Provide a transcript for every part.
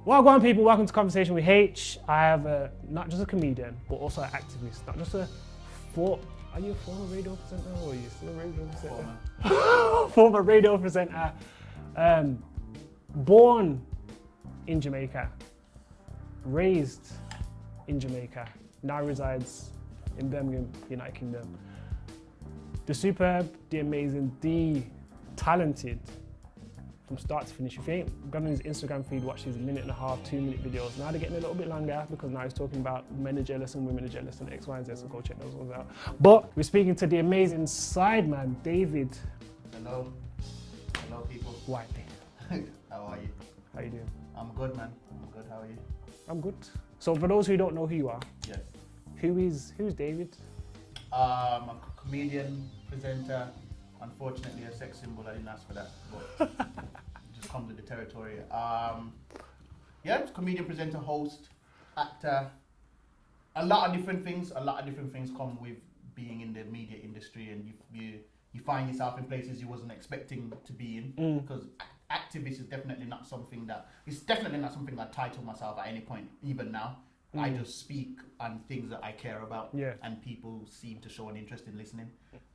Well, go on, people. Welcome to Conversation with Haych. I have not just a comedian, but also an activist. Not just a Are you a former radio presenter, or are you still a radio presenter? Former radio presenter. Born in Jamaica, raised in Jamaica, now resides in Birmingham, United Kingdom. The superb, the amazing, the talented, from start to finish. If you ain't gone on his Instagram feed, watch his 1.5 minute, 2 minute videos. Now they're getting a little bit longer because now he's talking about men are jealous and women are jealous and X, Y, and Z, so go check those ones out. But we're speaking to the amazing Sideman, David. Hello. Hello, people. Whiteley. How are you? How you doing? I'm good, man. I'm good. How are you? I'm good. So for those who don't know who you are, Yes. who's David? A comedian, presenter. Unfortunately, a sex symbol. I didn't ask for that, but it just comes with the territory. Yeah, comedian, presenter, host, actor. A lot of different things. A lot of different things come with being in the media industry, and you find yourself in places you wasn't expecting to be in. Because activist is definitely not something that I title myself at any point, even now. I just speak on things that I care about, and people seem to show an interest in listening,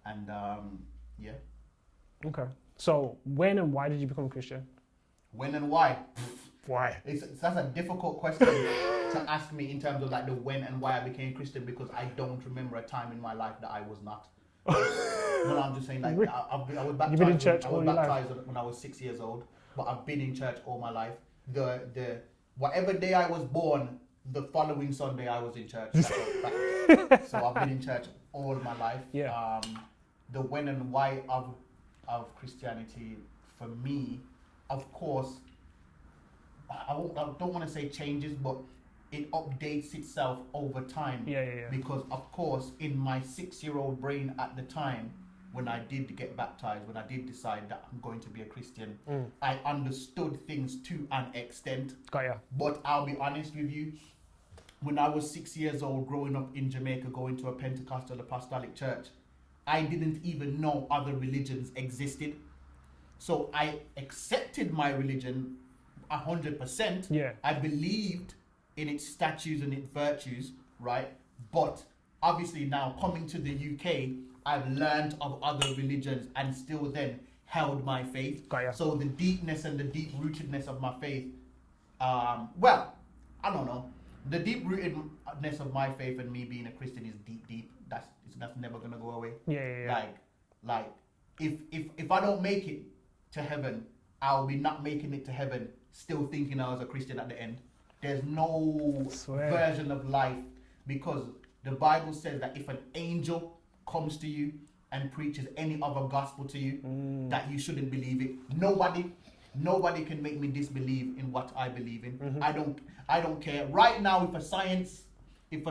and yeah. Okay. So when and why did you become a Christian? When and why? Why? That's a difficult question to ask me in terms of like the when and why I became Christian, because I don't remember a time in my life that I was not. No, I'm just saying, like, I was baptized. You've been in church all your life? I was baptized when I was 6 years old, but I've been in church all my life. The whatever day I was born, the following Sunday I was in church. That's a fact. So I've been in church all my life. Yeah. The when and why of Christianity for me, of course, I don't want to say changes, but it updates itself over time. Yeah. Because of course, in my 6-year-old brain at the time, when I did get baptized, when I did decide that I'm going to be a Christian, I understood things to an extent. Got ya. But I'll be honest with you, when I was 6 years old, growing up in Jamaica, going to a Pentecostal apostolic church, I didn't even know other religions existed. So I accepted my religion 100%. Yeah. I believed in its statutes and its virtues, right? But obviously now coming to the UK, I've learned of other religions and still then held my faith. Got ya. So the deepness and the deep rootedness of my faith, well, I don't know. The deep rootedness of my faith and me being a Christian is deep. That's never gonna go away. Yeah. Like if I don't make it to heaven, I'll be not making it to heaven still thinking I was a Christian at the end. There's no version of life, because the Bible says that if an angel comes to you and preaches any other gospel to you, that you shouldn't believe it. Nobody can make me disbelieve in what I believe in. I don't care. Right now, if a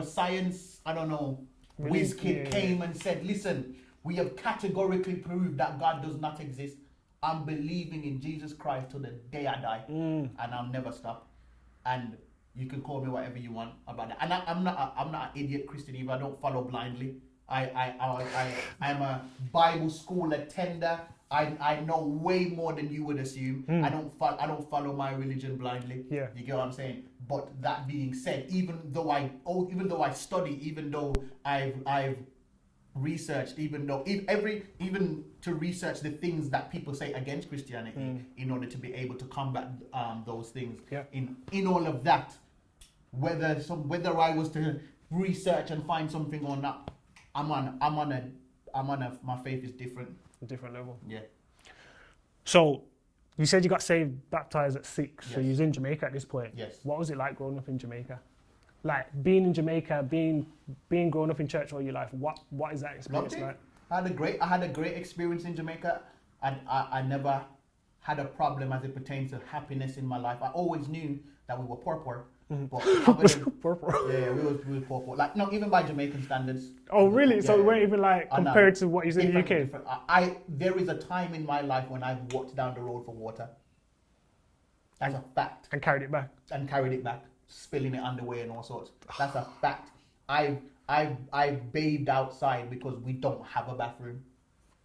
science, I don't know, whiz kid came and said, listen, we have categorically proved that God does not exist, I'm believing in Jesus Christ till the day I die, and I'll never stop. And you can call me whatever you want about that. And I'm not an idiot Christian either. I don't follow blindly. I'm a Bible school attender. I know way more than you would assume. I don't follow my religion blindly. Yeah. You get what I'm saying? But that being said, even though I study, even though I've researched, even to research the things that people say against Christianity in order to be able to combat those things. Yeah. In all of that, whether I was to research and find something or not, my faith is different. A different level. Yeah. So, you said you got saved, baptized at 6, Yes. so you was in Jamaica at this point. Yes. What was it like growing up in Jamaica? Like, being in Jamaica, being growing up in church all your life, what is that experience like? I had a great experience in Jamaica, and I never had a problem as it pertains to happiness in my life. I always knew that we were poor. But yeah, we was poor. Like, not even by Jamaican standards. Oh, really? Yeah, so we weren't even like compared to what you see in the UK? There is a time in my life when I've walked down the road for water. That's a fact. And carried it back. Spilling it underway and all sorts. That's a fact. I bathed outside because we don't have a bathroom.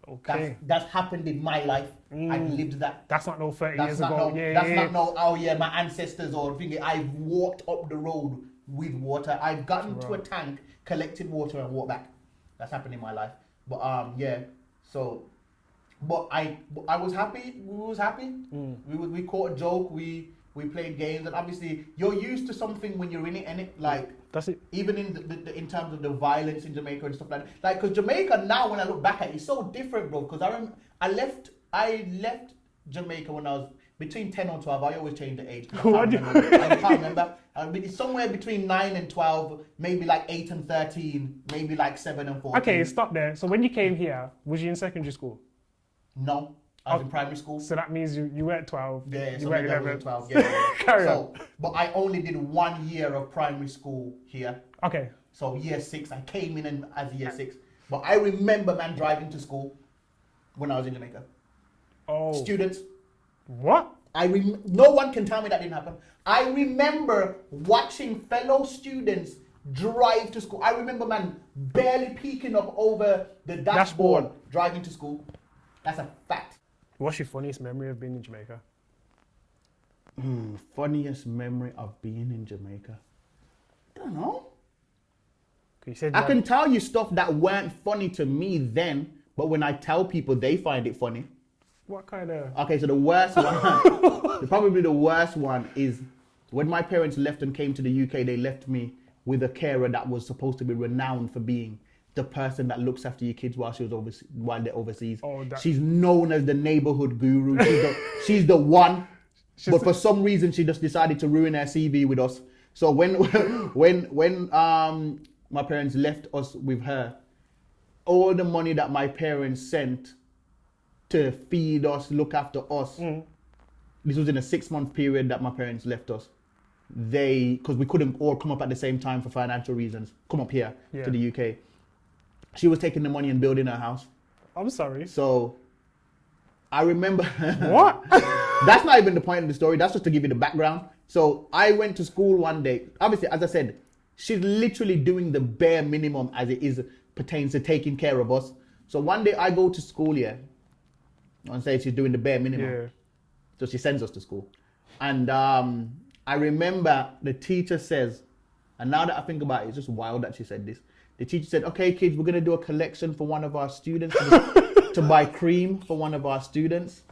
Okay. That's happened in my life. I've lived that. That's not no 30 That's years not ago. no, that's not no, oh yeah, my ancestors or thinking I've walked up the road with water. I've gotten to a tank, collected water and walked back. That's happened in my life. But yeah, so, but I was happy. We was happy. We caught a joke. We played games, and obviously you're used to something when you're in it, and it like that's it. even in the in terms of the violence in Jamaica and stuff like that. Like, cause Jamaica now, when I look back at it, it's so different, bro. Cause I left Jamaica when I was between 10 and 12. I always change the age. I can't remember. It's somewhere between 9 and 12, maybe like 8 and 13, maybe like 7 and 14. Okay, stop there. So when you came here, was you in secondary school? No, I was in primary school. So that means you were at 12. Yeah, you so were maybe I was 11. at 12. Yeah. Carry on. But I only did 1 year of primary school here. Okay. So year 6, I came in as year 6. But I remember, man, driving to school when I was in Jamaica. Oh. Students. What? No one can tell me that didn't happen. I remember watching fellow students drive to school. I remember, man, barely peeking up over the dashboard driving to school. That's a fact. What's your funniest memory of being in Jamaica? Funniest memory of being in Jamaica? Don't know. You said I can tell you stuff that weren't funny to me then, but when I tell people, they find it funny. What kind of... Okay, so the worst one, probably the worst one is when my parents left and came to the UK, they left me with a carer that was supposed to be renowned for being the person that looks after your kids while they're overseas. Oh, she's known as the neighborhood guru. She's the one. But for some reason, she just decided to ruin her CV with us. So when my parents left us with her, all the money that my parents sent to feed us, look after us, this was in a 6-month period that my parents left us. Because we couldn't all come up at the same time for financial reasons, come up here to the UK. She was taking the money and building her house. I'm sorry. So I remember... What? That's not even the point of the story. That's just to give you the background. So I went to school one day. Obviously, as I said, she's literally doing the bare minimum as it is pertains to taking care of us. So one day I go to school here and say she's doing the bare minimum. Yeah. So she sends us to school. And I remember the teacher says, and now that I think about it, it's just wild that she said this. The teacher said, okay, kids, we're going to do a collection for one of our students to buy cream for one of our students.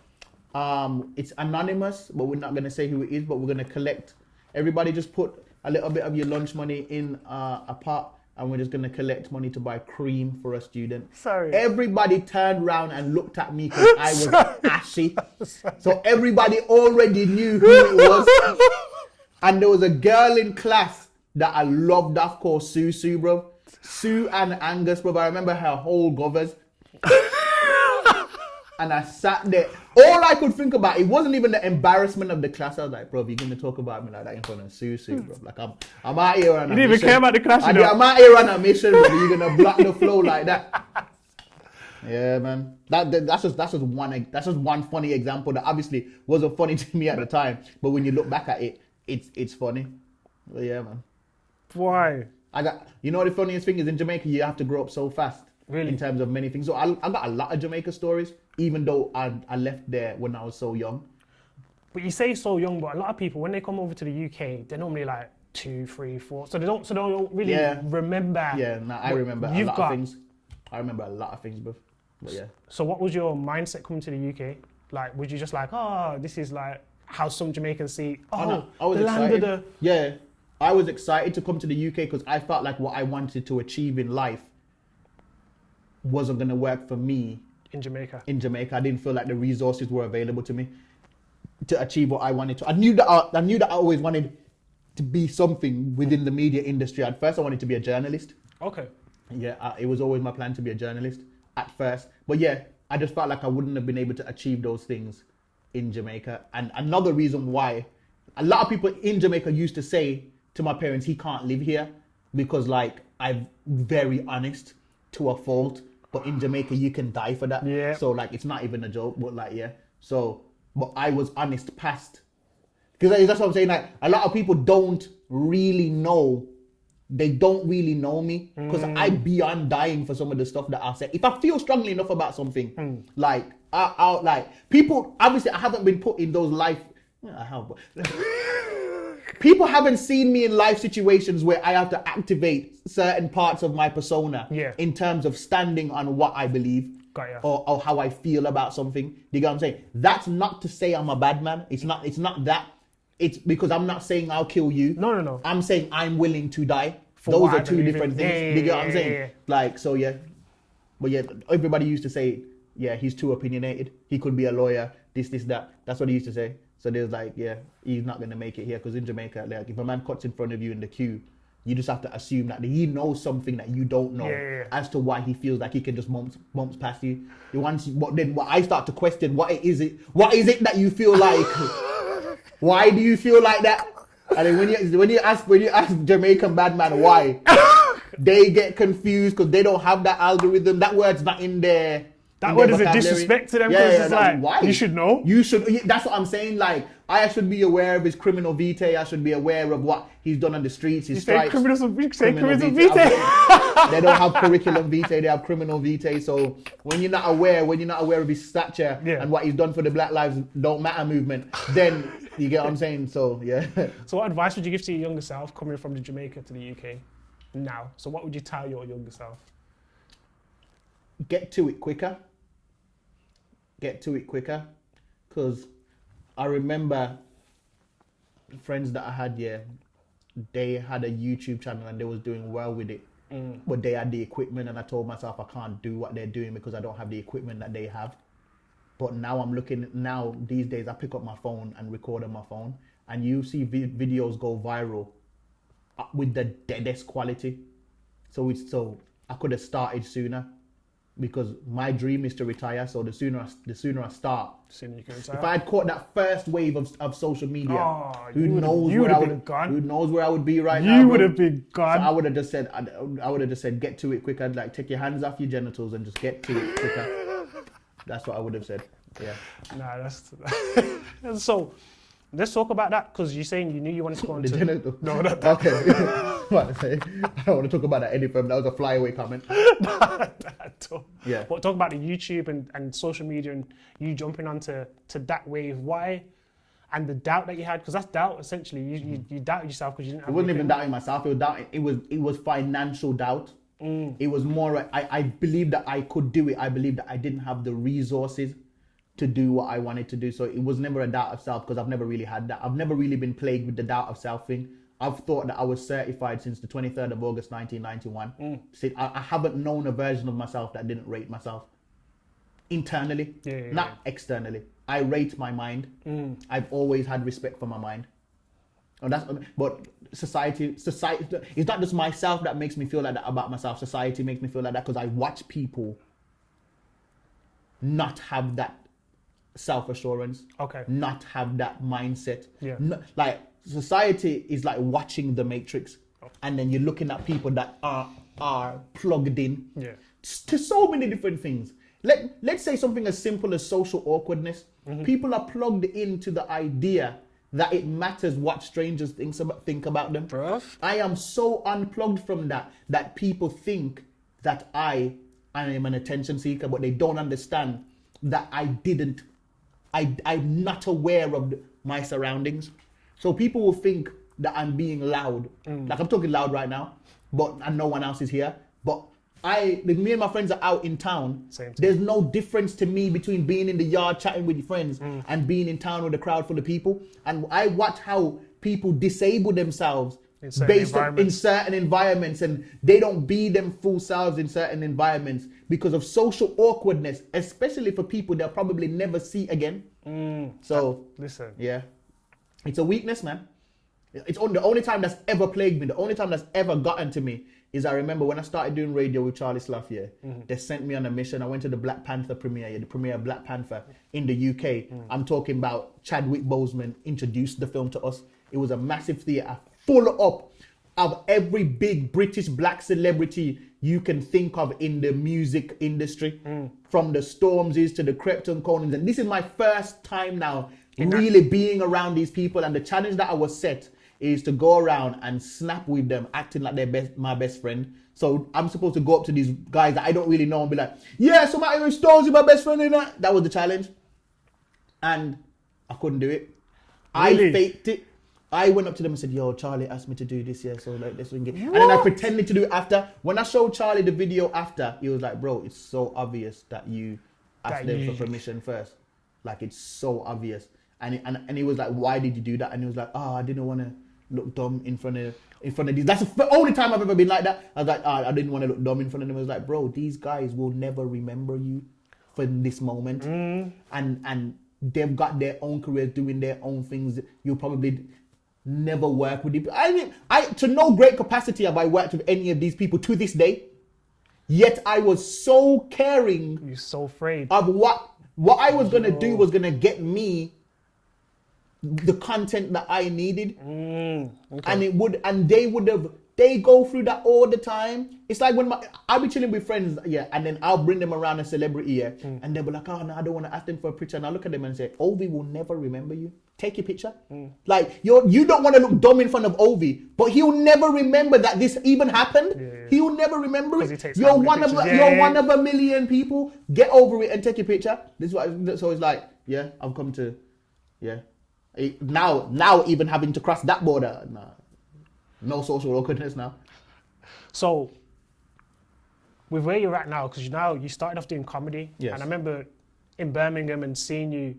It's anonymous, but we're not going to say who it is, but we're going to collect. Everybody just put a little bit of your lunch money in a pot, and we're just going to collect money to buy cream for a student. Sorry. Everybody turned around and looked at me because I was ashy. So everybody already knew who it was. And there was a girl in class that I loved off called Sue, bro. Sue and Angus, bro. I remember her whole govers. And I sat there. All I could think about, it wasn't even the embarrassment of the class. I was like, bro, you're going to talk about me like that in front of Sue, bro. Like, I'm out here on a mission. You didn't even care about the class, I'm out here on a mission, bro. You're going to block the flow like that. Yeah, man. That's just one funny example that obviously wasn't funny to me at the time. But when you look back at it, it's funny. But yeah, man. Why? You know the funniest thing is in Jamaica, you have to grow up so fast. Really? In terms of many things. So I got a lot of Jamaica stories, even though I left there when I was so young. But you say so young, but a lot of people, when they come over to the UK, they're normally like 2, 3, 4. So they don't really remember. Yeah, no, I remember a lot of things. I remember a lot of things, bro. But yeah. So what was your mindset coming to the UK? Like, would you just like, oh, this is like how some Jamaicans see, I was the land of the... Yeah, I was excited to come to the UK because I felt like what I wanted to achieve in life wasn't going to work for me in Jamaica. I didn't feel like the resources were available to me to achieve what I wanted to. I knew that I always wanted to be something within the media industry. At first, I wanted to be a journalist. Okay. Yeah, it was always my plan to be a journalist at first. But yeah, I just felt like I wouldn't have been able to achieve those things in Jamaica. And another reason why a lot of people in Jamaica used to say to my parents, he can't live here because like I'm very honest to a fault. But in Jamaica, you can die for that. Yeah. So like, it's not even a joke, but like, yeah. So, but I was honest past. Because that's what I'm saying. Like, a lot of people don't really know they don't really know me because I'd be undying for some of the stuff that I say. If I feel strongly enough about something, like I'll like people. Obviously, I haven't been put in those life. I have. But people haven't seen me in life situations where I have to activate certain parts of my persona in terms of standing on what I believe or how I feel about something. You get what I'm saying? That's not to say I'm a bad man. It's not that. It's because I'm not saying I'll kill you. No. I'm saying I'm willing to die. For Those what are I two believe different in. things. You get what I'm saying? Yeah. Like, so yeah. But yeah, everybody used to say, yeah, he's too opinionated. He could be a lawyer, this, that. That's what he used to say. So there's like, yeah, he's not going to make it here. Because in Jamaica, like, if a man cuts in front of you in the queue, you just have to assume that he knows something that you don't know as to why he feels like he can just bumps past you. Then I start to question, what is it that you feel like? Why do you feel like that? And then when you ask Jamaican bad man why, they get confused because they don't have that algorithm. That word's not in there. That word is a disrespect to them because it's like, why? You should know. That's what I'm saying. Like, I should be aware of his criminal vitae. I should be aware of what he's done on the streets. His stripes. Criminal vitae. They don't have curriculum vitae. They have criminal vitae. So when you're not aware of his stature and what he's done for the Black Lives Don't Matter movement, then you get what I'm saying. So yeah. So what advice would you give to your younger self coming from the Jamaica to the UK now? So what would you tell your younger self? Get to it quicker. Because I remember friends that I had, they had a YouTube channel and they was doing well with it, but they had the equipment, and I told myself I can't do what they're doing because I don't have the equipment that they have. But now these days I pick up my phone and record on my phone, and you see videos go viral with the deadest quality. So I could have started sooner. Because my dream is to retire, so the sooner I start. Sooner you can retire. If I had caught that first wave of social media, who knows where I would be right now? You would have been gone. So I would have just said, get to it quicker. Like, take your hands off your genitals and just get to it quicker. That's what I would have said. Yeah. Nah, that's so. Let's talk about that, because you're saying you knew you wanted to go into... The genital? No, not that. Okay. I don't want to talk about that anymore. That was a flyaway comment. Yeah. But talk about the YouTube and social media and you jumping onto that wave. Why? And the doubt that you had, because that's doubt essentially. You doubted yourself because you didn't have... It wasn't even doubting myself. It was financial doubt. It was more... I believed that I could do it. I believed that I didn't have the resources to do what I wanted to do. So it was never a doubt of self, because I've never really had that. I've never really been plagued with the doubt of self thing. I've thought that I was certified since the 23rd of August 1991. See, I haven't known a version of myself that didn't rate myself internally, not externally. I rate my mind. I've always had respect for my mind. But society, it's not just myself that makes me feel like that about myself. Society makes me feel like that because I watch people not have that self-assurance, not have that mindset. Like, society is like watching The Matrix, and then you're looking at people that are plugged in to so many different things. Let's say something as simple as social awkwardness. People are plugged into the idea that it matters what strangers think about them. Bruh. I am so unplugged from that people think that I am an attention seeker, but they don't understand that I'm not aware of my surroundings. So people will think that I'm being loud. Like, I'm talking loud right now, and no one else is here. But me and my friends are out in town. There's no difference to me between being in the yard chatting with your friends and being in town with a crowd full of people. And I watch how people disable themselves in certain environments, and they don't be them full selves in certain environments because of social awkwardness, especially for people they'll probably never see again. So listen, it's a weakness, man. It's the only time that's ever plagued me, the only time that's ever gotten to me is I remember when I started doing radio with Charlie Slough, they sent me on a mission. I went to the Black Panther premiere, the premiere of Black Panther in the UK. I'm talking about Chadwick Boseman introduced the film to us. It was a massive theatre full up of every big British black celebrity you can think of in the music industry, from the Stormzy's to the Crepton Conans. And this is my first time now really being around these people, and the challenge that I was set is to go around and snap with them, acting like they're my best friend. So I'm supposed to go up to these guys that I don't really know and be like, yeah, somebody with stones is my best friend in that. That was the challenge. And I couldn't do it. Really? I faked it. I went up to them and said, yo, Charlie asked me to do this, yeah, so like, let's get. And then I pretended to do it after. When I showed Charlie the video after, he was like, bro, it's so obvious that you asked them for permission first. Like, it's so obvious. And he was like, why did you do that? And he was like, I didn't want to look dumb in front of these. That's the only time I've ever been like that. I was like, I didn't want to look dumb in front of them. I was like, bro, these guys will never remember you for this moment. And they've got their own careers doing their own things. You'll probably never work with people. I mean, to no great capacity have I worked with any of these people to this day. Yet I was so caring. You're so afraid of what I was gonna do was gonna get me the content that I needed. Okay. And they go through that all the time. It's like when I'll be chilling with friends, yeah, and then I'll bring them around a celebrity, yeah, and they'll be like, oh no, I don't want to ask them for a picture. And I look at them and say, Ovi will never remember you. Take your picture. Like you don't want to look dumb in front of Ovi, but he'll never remember that this even happened. Yeah. He'll never remember it. You're one of a million people. Get over it and take your picture. This is what. So it's like, yeah, I've come to, yeah. Now even having to cross that border, nah. No social awkwardness now. So, with where you're at now, because you started off doing comedy, yes. And I remember in Birmingham and seeing you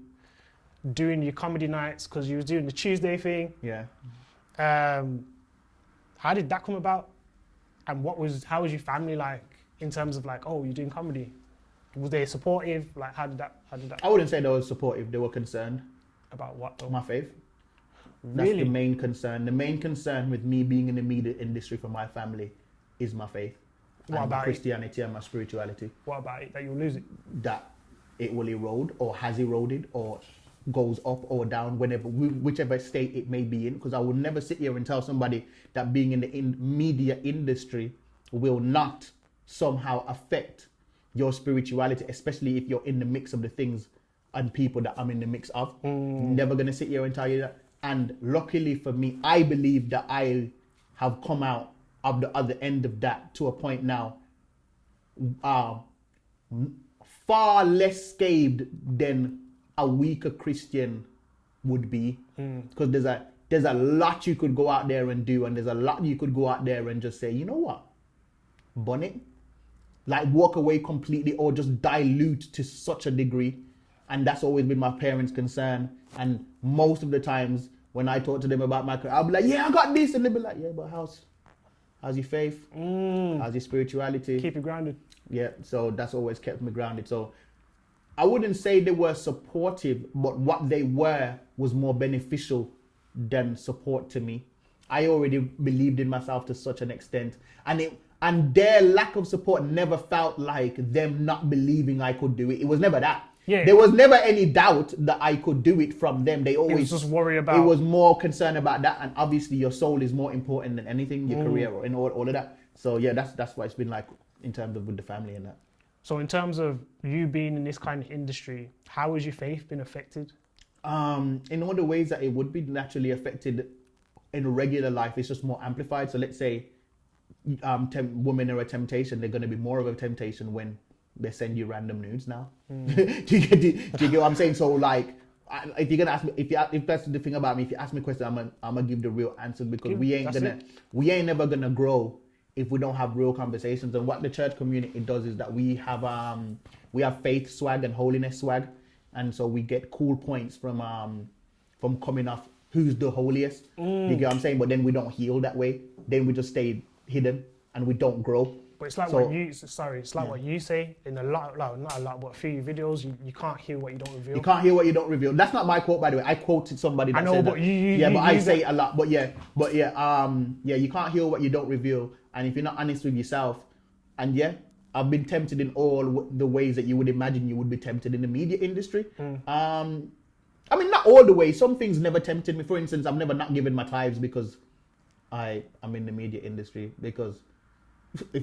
doing your comedy nights because you was doing the Tuesday thing. Yeah. How did that come about? And how was your family like in terms of like, oh, you're doing comedy? Was they supportive? Like, how did that? I wouldn't say they were supportive. They were concerned. About what though? My faith. Really? That's the main concern. The main concern with me being in the media industry for my family is my faith. What about Christianity and my spirituality? What about it? That you'll lose it? That it will erode or has eroded or goes up or down whichever state it may be in. Because I will never sit here and tell somebody that being in the media industry will not somehow affect your spirituality, especially if you're in the mix of the things and people that I'm in the mix of. Never gonna sit here and tell you that. And luckily for me, I believe that I have come out of the other end of that to a point now far less scathed than a weaker Christian would be. Because there's a lot you could go out there and do, and there's a lot you could go out there and just say, you know what, bun it. Like walk away completely or just dilute to such a degree. And that's always been my parents' concern. And most of the times when I talk to them about my career, I'll be like, yeah, I got this. And they'll be like, yeah, but how's your faith? How's your spirituality? Keep you grounded. Yeah, so that's always kept me grounded. So I wouldn't say they were supportive, but what they were was more beneficial than support to me. I already believed in myself to such an extent. And their lack of support never felt like them not believing I could do it. It was never that. Yeah. There was never any doubt that I could do it from them. They always just worry about. It was more concern about that, and obviously your soul is more important than anything, your career or in all of that. So yeah, that's what it's been like in terms of with the family and that. So in terms of you being in this kind of industry, how has your faith been affected? In all the ways that it would be naturally affected in regular life, it's just more amplified. So let's say women are a temptation, they're going to be more of a temptation when they send you random nudes now. Do you get what I'm saying? So like, if you're gonna ask me, if that's the thing about me, if you ask me a question, I'm gonna give the real answer because we ain't never gonna grow if we don't have real conversations. And what the church community does is that we have faith swag and holiness swag, and so we get cool points from coming off who's the holiest. You get what I'm saying? But then we don't heal that way. Then we just stay hidden and we don't grow. But it's like what you say in a lot, not a lot, but a few videos. You can't hear what you don't reveal. You can't hear what you don't reveal. That's not my quote, by the way. I quoted somebody that I know, said but that. I say it a lot. But you can't hear what you don't reveal. And if you're not honest with yourself, and yeah, I've been tempted in all the ways that you would imagine you would be tempted in the media industry. I mean, not all the ways. Some things never tempted me. For instance, I've never not given my tithes because I'm in the media industry, because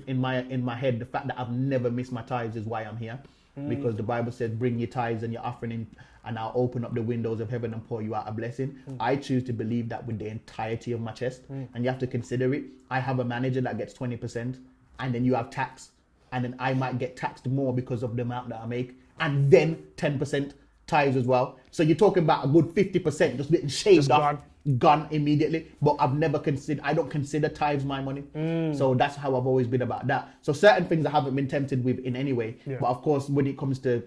in my head, the fact that I've never missed my tithes is why I'm here. because the Bible says, bring your tithes and your offering in, and I'll open up the windows of heaven and pour you out a blessing. I choose to believe that with the entirety of my chest. And you have to consider it. I have a manager that gets 20%, and then you have tax, and then I might get taxed more because of the amount that I make, and then 10% tithes as well. So you're talking about a good 50% just getting shaved off, gone immediately. But I don't consider tithes my money. So that's how I've always been about that. So certain things I haven't been tempted with in any way. But of course, when it comes to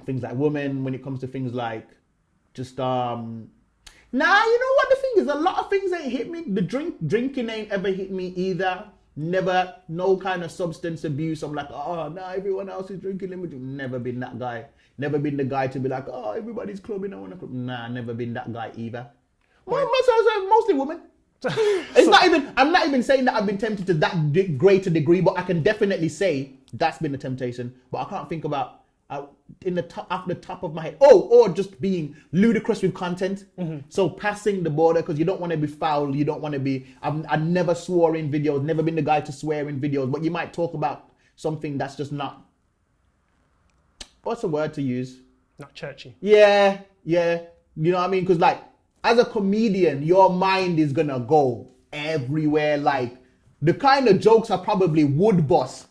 things like women, when it comes to things like just, you know what the thing is, a lot of things ain't hit me. The drinking ain't ever hit me either. Never, no kind of substance abuse. I'm like, oh, no, everyone else is drinking. Never been that guy. Never been the guy to be like, oh, everybody's clubbing. I want to club. Nah, never been that guy either. Well, mostly women. I'm not even saying that I've been tempted to that greater degree, but I can definitely say that's been a temptation. But I can't think about off the top of my head. Or just being ludicrous with content. So passing the border, because you don't want to be foul. You don't want to be. I never swore in videos. Never been the guy to swear in videos. But you might talk about something that's just not. What's the word to use? Not churchy. Yeah. You know what I mean? Because like, as a comedian, your mind is gonna go everywhere. Like, the kind of jokes I probably would bust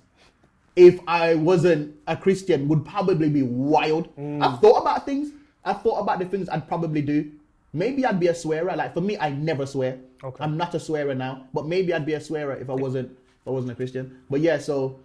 if I wasn't a Christian would probably be wild. I've thought about things. I've thought about the things I'd probably do. Maybe I'd be a swearer. Like, for me, I never swear. Okay. I'm not a swearer now, but maybe I'd be a swearer if I wasn't a Christian. But yeah, so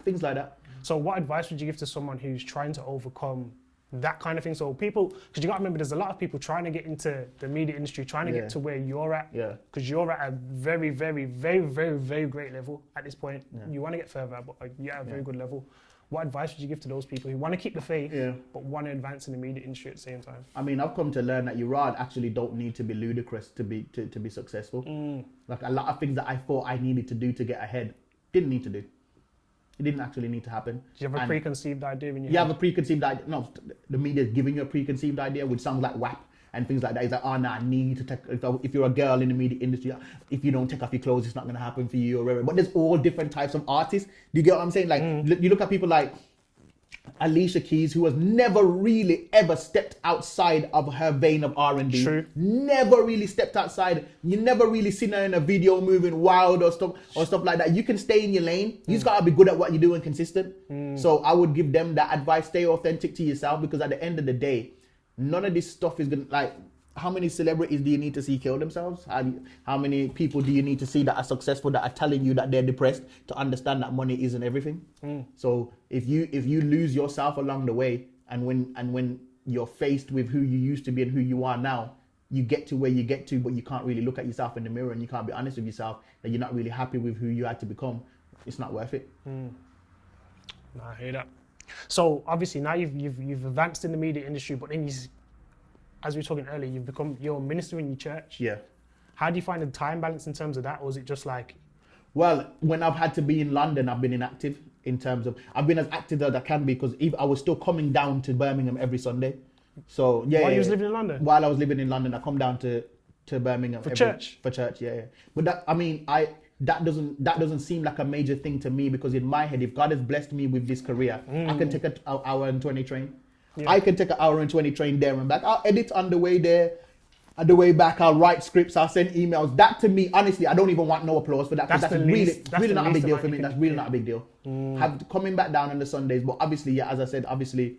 things like that. So what advice would you give to someone who's trying to overcome that kind of thing? So people, because you got to remember, there's a lot of people trying to get into the media industry, trying to get to where you're at. Yeah. Because you're at a very, very, very, very, very great level at this point. Yeah. You want to get further, but you're at a very good level. What advice would you give to those people who want to keep the faith, but want to advance in the media industry at the same time? I mean, I've come to learn that you actually don't need to be ludicrous to be successful. Like, a lot of things that I thought I needed to do to get ahead, didn't need to do. It didn't actually need to happen. Do you have a preconceived idea in your head? You have a preconceived idea. No, the media is giving you a preconceived idea, which sounds like WAP and things like that. It's like, oh, no, I need to take, if you're a girl in the media industry, if you don't take off your clothes, it's not going to happen for you or whatever. But there's all different types of artists. Do you get what I'm saying? Like, you look at people like Alicia Keys, who has never really ever stepped outside of her vein of R&B. True. Never really stepped outside. You never really seen her in a video moving wild or stuff like that. You can stay in your lane. You just gotta be good at what you do and consistent. So I would give them that advice. Stay authentic to yourself, because at the end of the day, none of this stuff is gonna, like, how many celebrities do you need to see kill themselves? How many people do you need to see that are successful, that are telling you that they're depressed, to understand that money isn't everything? So if you lose yourself along the way, and when you're faced with who you used to be and who you are now, you get to where you get to, but you can't really look at yourself in the mirror and you can't be honest with yourself that you're not really happy with who you had to become, it's not worth it. I hear that. So obviously now you've advanced in the media industry, but then as we were talking earlier, you're a minister in your church. Yeah. How do you find the time balance in terms of that? Or is it just like... Well, when I've had to be in London, I've been inactive in terms of... I've been as active as I can be, because I was still coming down to Birmingham every Sunday. So, yeah. While you was living in London? While I was living in London, I come down to Birmingham. For church? For church, yeah. But that doesn't seem like a major thing to me, because in my head, if God has blessed me with this career, I can take an hour and 20 train. Yeah. I can take an hour and 20 train there and back. I'll edit on the way there, on the way back. I'll write scripts. I'll send emails. That, to me, honestly, I don't even want no applause for that. That's really not a big deal for me. That's really not a big deal. Coming back down on the Sundays, but obviously, yeah, as I said, obviously,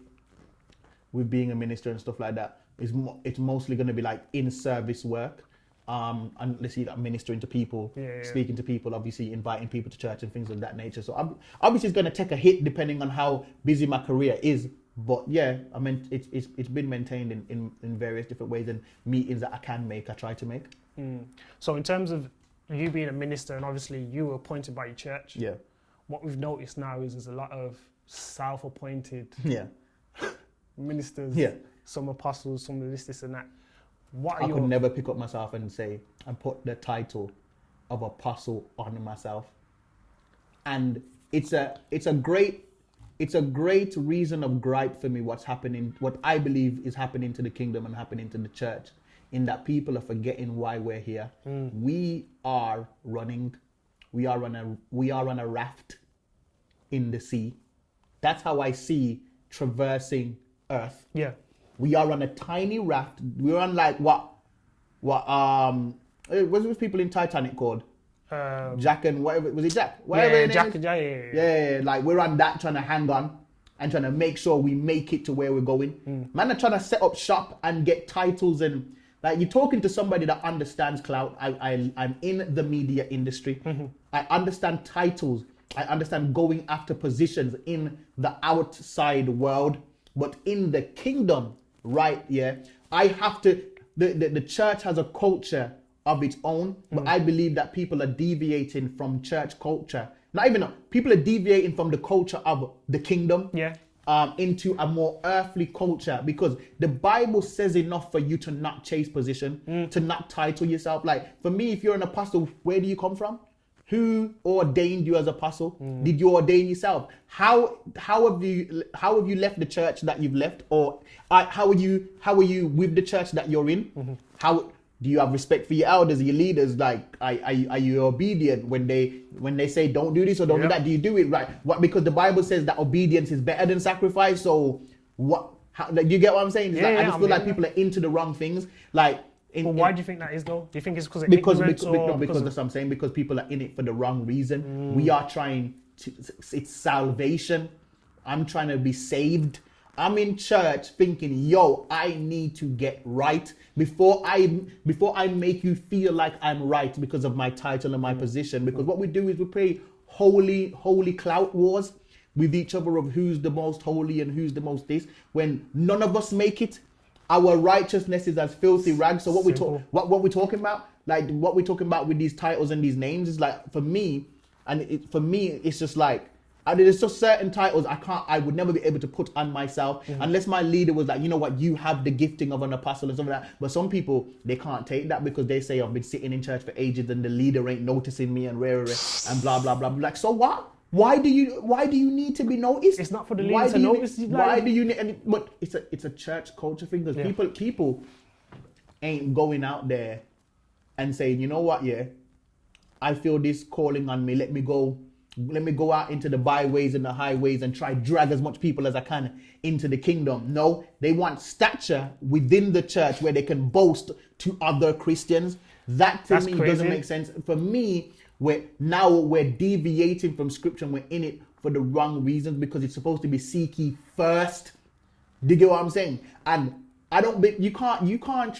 with being a minister and stuff like that, it's mostly going to be like in-service work. And let's see, like, ministering to people, speaking to people, obviously inviting people to church and things of that nature. So obviously, it's going to take a hit depending on how busy my career is. But yeah, I mean, it's been maintained in various different ways, and meetings that I can make, I try to make. So in terms of you being a minister, and obviously you were appointed by your church. Yeah. What we've noticed now is there's a lot of self-appointed ministers. Yeah. Some apostles, some of this and that. I could never pick up myself and put the title of apostle on myself. And it's a great reason of gripe for me what I believe is happening to the kingdom and happening to the church, in that people are forgetting why we're here. We are on a raft in the sea, That's how I see traversing Earth. Yeah. We are on a tiny raft. We're on like what was people in Titanic called? Jack and whatever, was it Jack? Whatever yeah, Jack and Jack. Yeah, like we're on that, trying to hang on and trying to make sure we make it to where we're going. Man are trying to set up shop and get titles, and like you're talking to somebody that understands clout. I'm in the media industry. I understand titles. I understand going after positions in the outside world, but in the kingdom, right? Yeah, I have to. The church has a culture of its own, but I believe that people are deviating from church culture. Not even people are deviating from the culture of the kingdom. Yeah. Into a more earthly culture, because the Bible says enough for you to not chase position, to not title yourself. Like for me, if you're an apostle, where do you come from? Who ordained you as apostle? Did you ordain yourself? How have you left the church that you've left, or how are you with the church that you're in? How do you have respect for your elders, your leaders? Like, are you obedient when they say don't do this or don't do that? Do you do it right? What? Because the Bible says that obedience is better than sacrifice. So what? How, like, you get what I'm saying? It's I just feel like people are into the wrong things. Like, why do you think that is though? Do you think it's because because that's what I'm saying. Because people are in it for the wrong reason. We are trying to. It's salvation. I'm trying to be saved. I'm in church thinking, yo, I need to get right before I make you feel like I'm right because of my title and my position. Because what we do is we play holy clout wars with each other of who's the most holy and who's the most this. When none of us make it, our righteousness is as filthy rags. So what we're talking about, like what we're talking about with these titles and these names is like, for me, it's just like, there's just certain titles I would never be able to put on myself unless my leader was like, you know what, you have the gifting of an apostle and something like that. But some people, they can't take that because they say, I've been sitting in church for ages and the leader ain't noticing me and rare and blah blah blah. Like, so what? Why do you need to be noticed? It's not for the leader to notice. Why do you need? But it's a church culture thing, because people ain't going out there and saying, you know what, I feel this calling on me. Let me go out into the byways and the highways and try drag as much people as I can into the kingdom. No, they want stature within the church where they can boast to other Christians. That's me crazy. Doesn't make sense. For me, we're deviating from scripture and we're in it for the wrong reasons, because it's supposed to be seek ye first. Do you get what I'm saying? And you can't,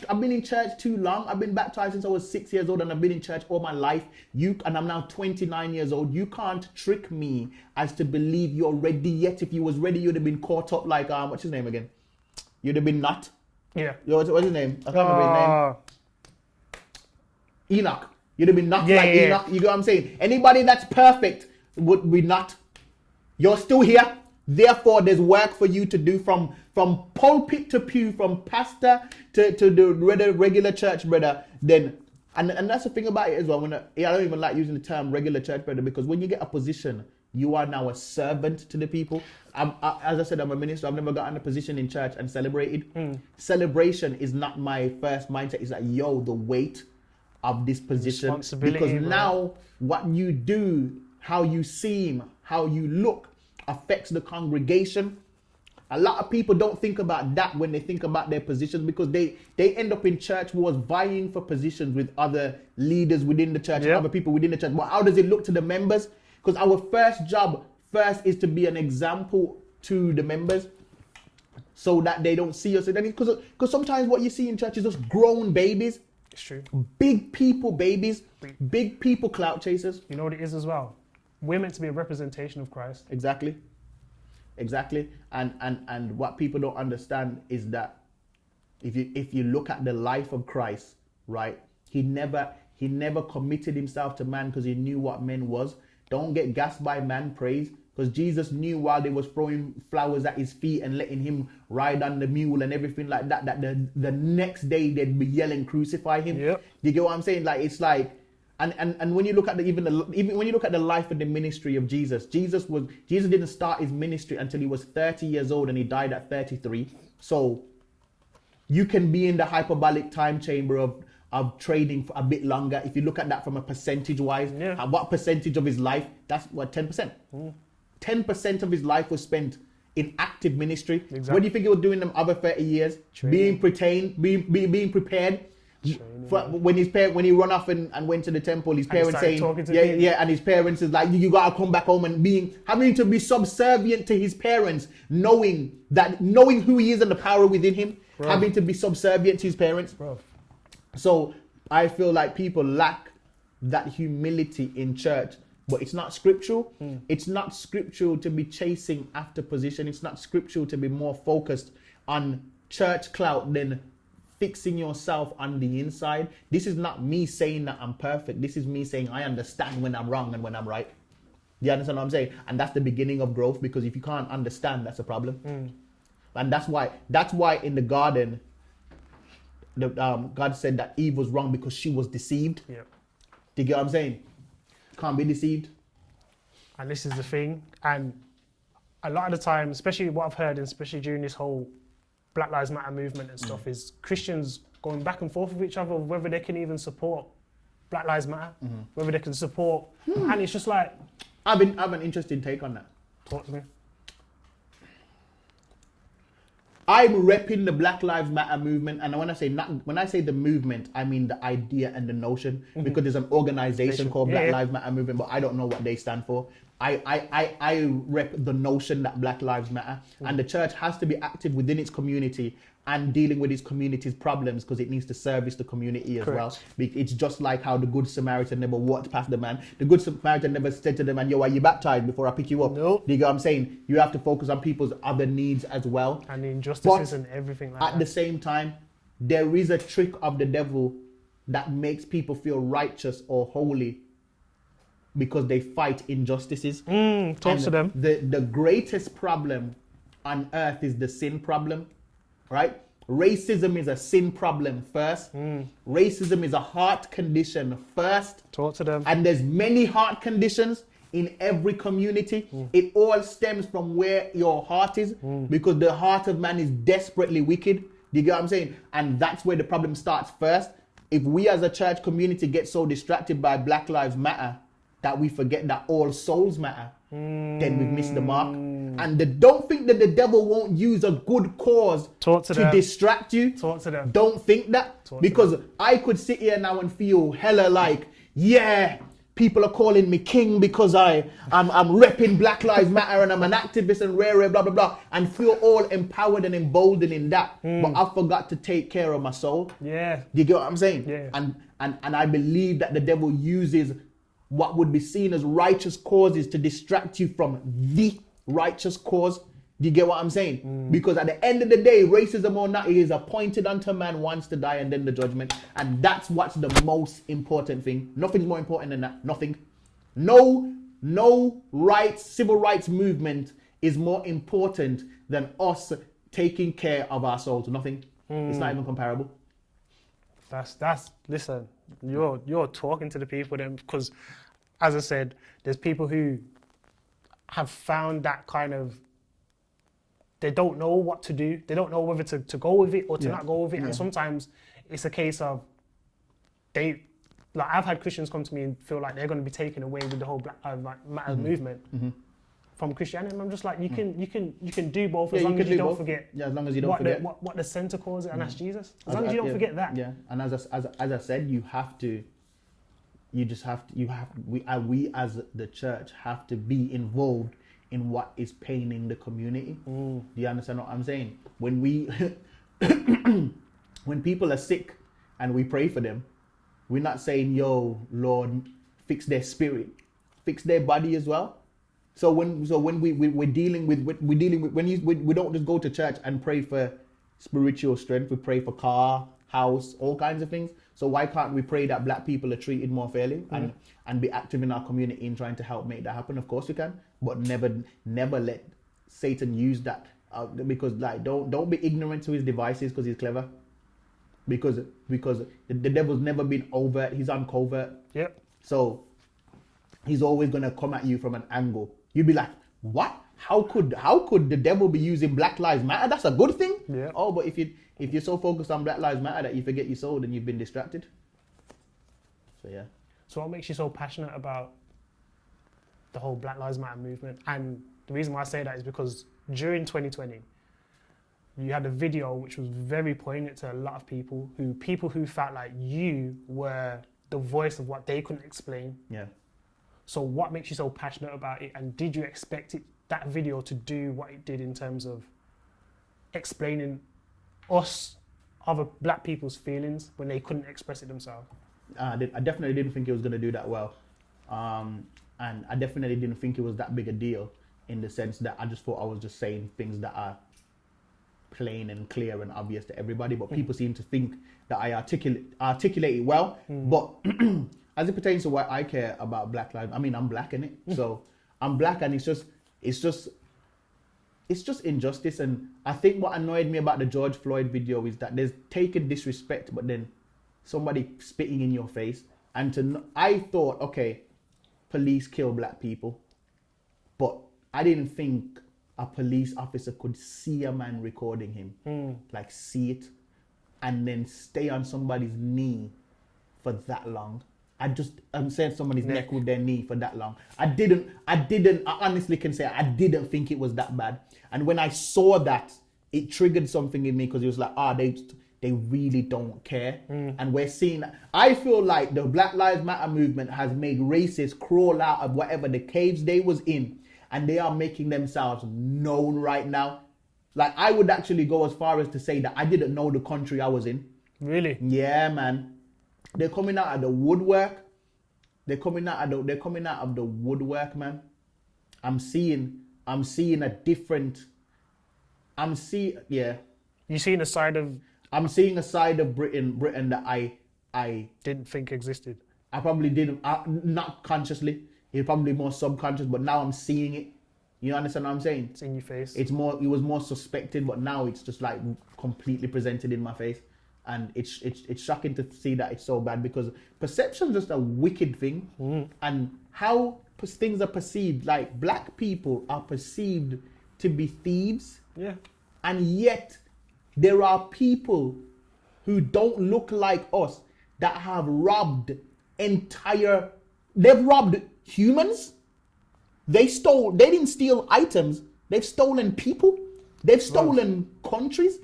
I've been in church too long. I've been baptized since I was 6 years old and I've been in church all my life. And I'm now 29 years old. You can't trick me as to believe you're ready yet. If you was ready, you'd have been caught up like, what's his name again? You'd have been not. Yeah. What's his name? I can't remember his name. Enoch. You'd have been not Enoch. You get what I'm saying? Anybody that's perfect would be not. You're still here. Therefore, there's work for you to do from pulpit to pew, from pastor to the regular church brother. Then, and that's the thing about it as well. I don't even like using the term regular church brother, because when you get a position, you are now a servant to the people. As I said, I'm a minister. I've never gotten a position in church and celebrated. Celebration is not my first mindset. It's like, yo, the weight of this position. Because now what you do, how you seem, how you look, affects the congregation. A lot of people don't think about that when they think about their positions, because they end up in church wars vying for positions with other leaders within the church, other people within the church. But how does it look to the members? Because our first job is to be an example to the members, so that they don't see us. Because sometimes what you see in church is just grown babies. It's true. Big people babies, big people clout chasers. You know what it is as well? We're meant to be a representation of Christ. Exactly. And what people don't understand is that if you look at the life of Christ, right? He never committed himself to man because he knew what man was. Don't get gassed by man praise, because Jesus knew while they was throwing flowers at his feet and letting him ride on the mule and everything like that, that the next day they'd be yelling, crucify him. Yep. You get what I'm saying? Like, it's like, and when you look at even when you look at the life and the ministry of Jesus didn't start his ministry until he was 30 years old, and he died at 33. So you can be in the hyperbolic time chamber of trading for a bit longer. If you look at that from a percentage wise, and what percentage of his life, that's what, 10%? 10% 10% of his life was spent in active ministry. Exactly. What do you think he was doing them other 30 years? Training. Being prepared. When he run off and went to the temple, his parents saying, and his parents is like, you gotta come back home, and having to be subservient to his parents, knowing who he is and the power within him, having to be subservient to his parents. So I feel like people lack that humility in church, but it's not scriptural. It's not scriptural to be chasing after position. It's not scriptural to be more focused on church clout than fixing yourself on the inside. This is not me saying that I'm perfect. This is me saying I understand when I'm wrong and when I'm right. Do you understand what I'm saying? And that's the beginning of growth, because if you can't understand, that's a problem. And that's why in the garden, God said that Eve was wrong because she was deceived. Do you get what I'm saying? Can't be deceived. And this is the thing. And a lot of the time, especially what I've heard, and especially during this whole Black Lives Matter movement and stuff, is Christians going back and forth with each other, whether they can even support Black Lives Matter, whether they can support, and it's just like... I have an interesting take on that. Talk to me. I'm repping the Black Lives Matter movement, and when I say the movement, I mean the idea and the notion, because there's an organization called Black Lives Matter movement, but I don't know what they stand for. I rep the notion that Black Lives Matter, and the church has to be active within its community and dealing with its community's problems, because it needs to service the community as well. It's just like how the Good Samaritan never walked past the man. The Good Samaritan never said to the man, yo, are you baptized before I pick you up? Nope. Do you get what I'm saying? You have to focus on people's other needs as well. And the injustices and everything like that. At the same time, there is a trick of the devil that makes people feel righteous or holy because they fight injustices. Talk to them. The greatest problem on earth is the sin problem, right? Racism is a sin problem first. Racism is a heart condition first. Talk to them. And there's many heart conditions in every community. It all stems from where your heart is, because the heart of man is desperately wicked. Do you get what I'm saying? And that's where the problem starts first. If we as a church community get so distracted by Black Lives Matter that we forget that all souls matter, then we've missed the mark. And don't think that the devil won't use a good cause to distract you. Talk to them. Don't think that. Because I could sit here now and feel hella like, yeah, people are calling me king because I'm repping Black Lives Matter and I'm an activist and rare, blah, blah, blah, and feel all empowered and emboldened in that. But I forgot to take care of my soul. Yeah. Do you get what I'm saying? Yeah. And I believe that the devil uses what would be seen as righteous causes to distract you from the righteous cause. Do you get what I'm saying? Because at the end of the day, racism or not, it is appointed unto man once to die and then the judgment. And that's what's the most important thing. Nothing's more important than that. Nothing. No rights, civil rights movement is more important than us taking care of our souls. Nothing. It's not even comparable. That's listen, you're talking to the people then, because as I said, there's people who have found that kind of, they don't know what to do. They don't know whether to go with it or to not go with it. And sometimes it's a case of I've had Christians come to me and feel like they're going to be taken away with the whole Black Lives Matter movement from Christianity. And I'm just like, you can do both as long as you don't forget. Yeah, as long as you don't forget what the center calls it, and that's Jesus. As long as you don't forget that. Yeah, and as I said, we as the church have to be involved in what is paining the community. Do you understand what I'm saying? When when people are sick and we pray for them, we're not saying, yo, Lord, fix their spirit, fix their body as well. So when we're dealing with we don't just go to church and pray for spiritual strength. We pray for car, house, all kinds of things. So why can't we pray that black people are treated more fairly and be active in our community in trying to help make that happen? Of course we can, but never let Satan use that because don't be ignorant to his devices because he's clever. Because the devil's never been overt, he's uncovert. Yep. So he's always gonna come at you from an angle. You'd be like, what? How could the devil be using Black Lives Matter? That's a good thing. Yeah. Oh, but if you're so focused on Black Lives Matter that you forget your soul, then you've been distracted. So yeah. So what makes you so passionate about the whole Black Lives Matter movement and The reason why I say that is because during 2020, you had a video which was very poignant to a lot of people who felt like you were the voice of what they couldn't explain. Yeah. So what makes you so passionate about it? And did you expect that video to do what it did in terms of explaining other black people's feelings when they couldn't express it themselves? I definitely didn't think it was going to do that well. And I definitely didn't think it was that big a deal, in the sense that I just thought I was just saying things that are plain and clear and obvious to everybody, but people seem to think that I articulate it well. But as it pertains to why I care about Black Lives, I mean, I'm black, innit? So I'm black, and it's just injustice. And I think what annoyed me about the George Floyd video is that there's taken disrespect, but then somebody spitting in your face. And I thought, okay, police kill black people, but I didn't think a police officer could see a man recording him, like see it, and then stay on somebody's knee for that long. I'm saying somebody's neck with their knee for that long. I honestly can say I didn't think it was that bad. And when I saw that, it triggered something in me, because it was like, they really don't care. And we're seeing, I feel like the Black Lives Matter movement has made racists crawl out of whatever the caves they was in, and they are making themselves known right now. Like, I would actually go as far as to say that I didn't know the country I was in. Really? Yeah, man. They're coming out of the woodwork. They're coming out of the woodwork, man. I'm seeing a different. Yeah. You seeing a side of? I'm seeing a side of Britain that I didn't think existed. I probably didn't, not consciously. It's probably more subconscious, but now I'm seeing it. You understand what I'm saying? It's in your face. It was more suspected, but now it's just like completely presented in my face. And it's shocking to see that it's so bad, because perception is just a wicked thing. And how things are perceived, like black people are perceived to be thieves. Yeah. And yet there are people who don't look like us that have robbed they've robbed humans. They didn't steal items. They've stolen people. They've stolen countries.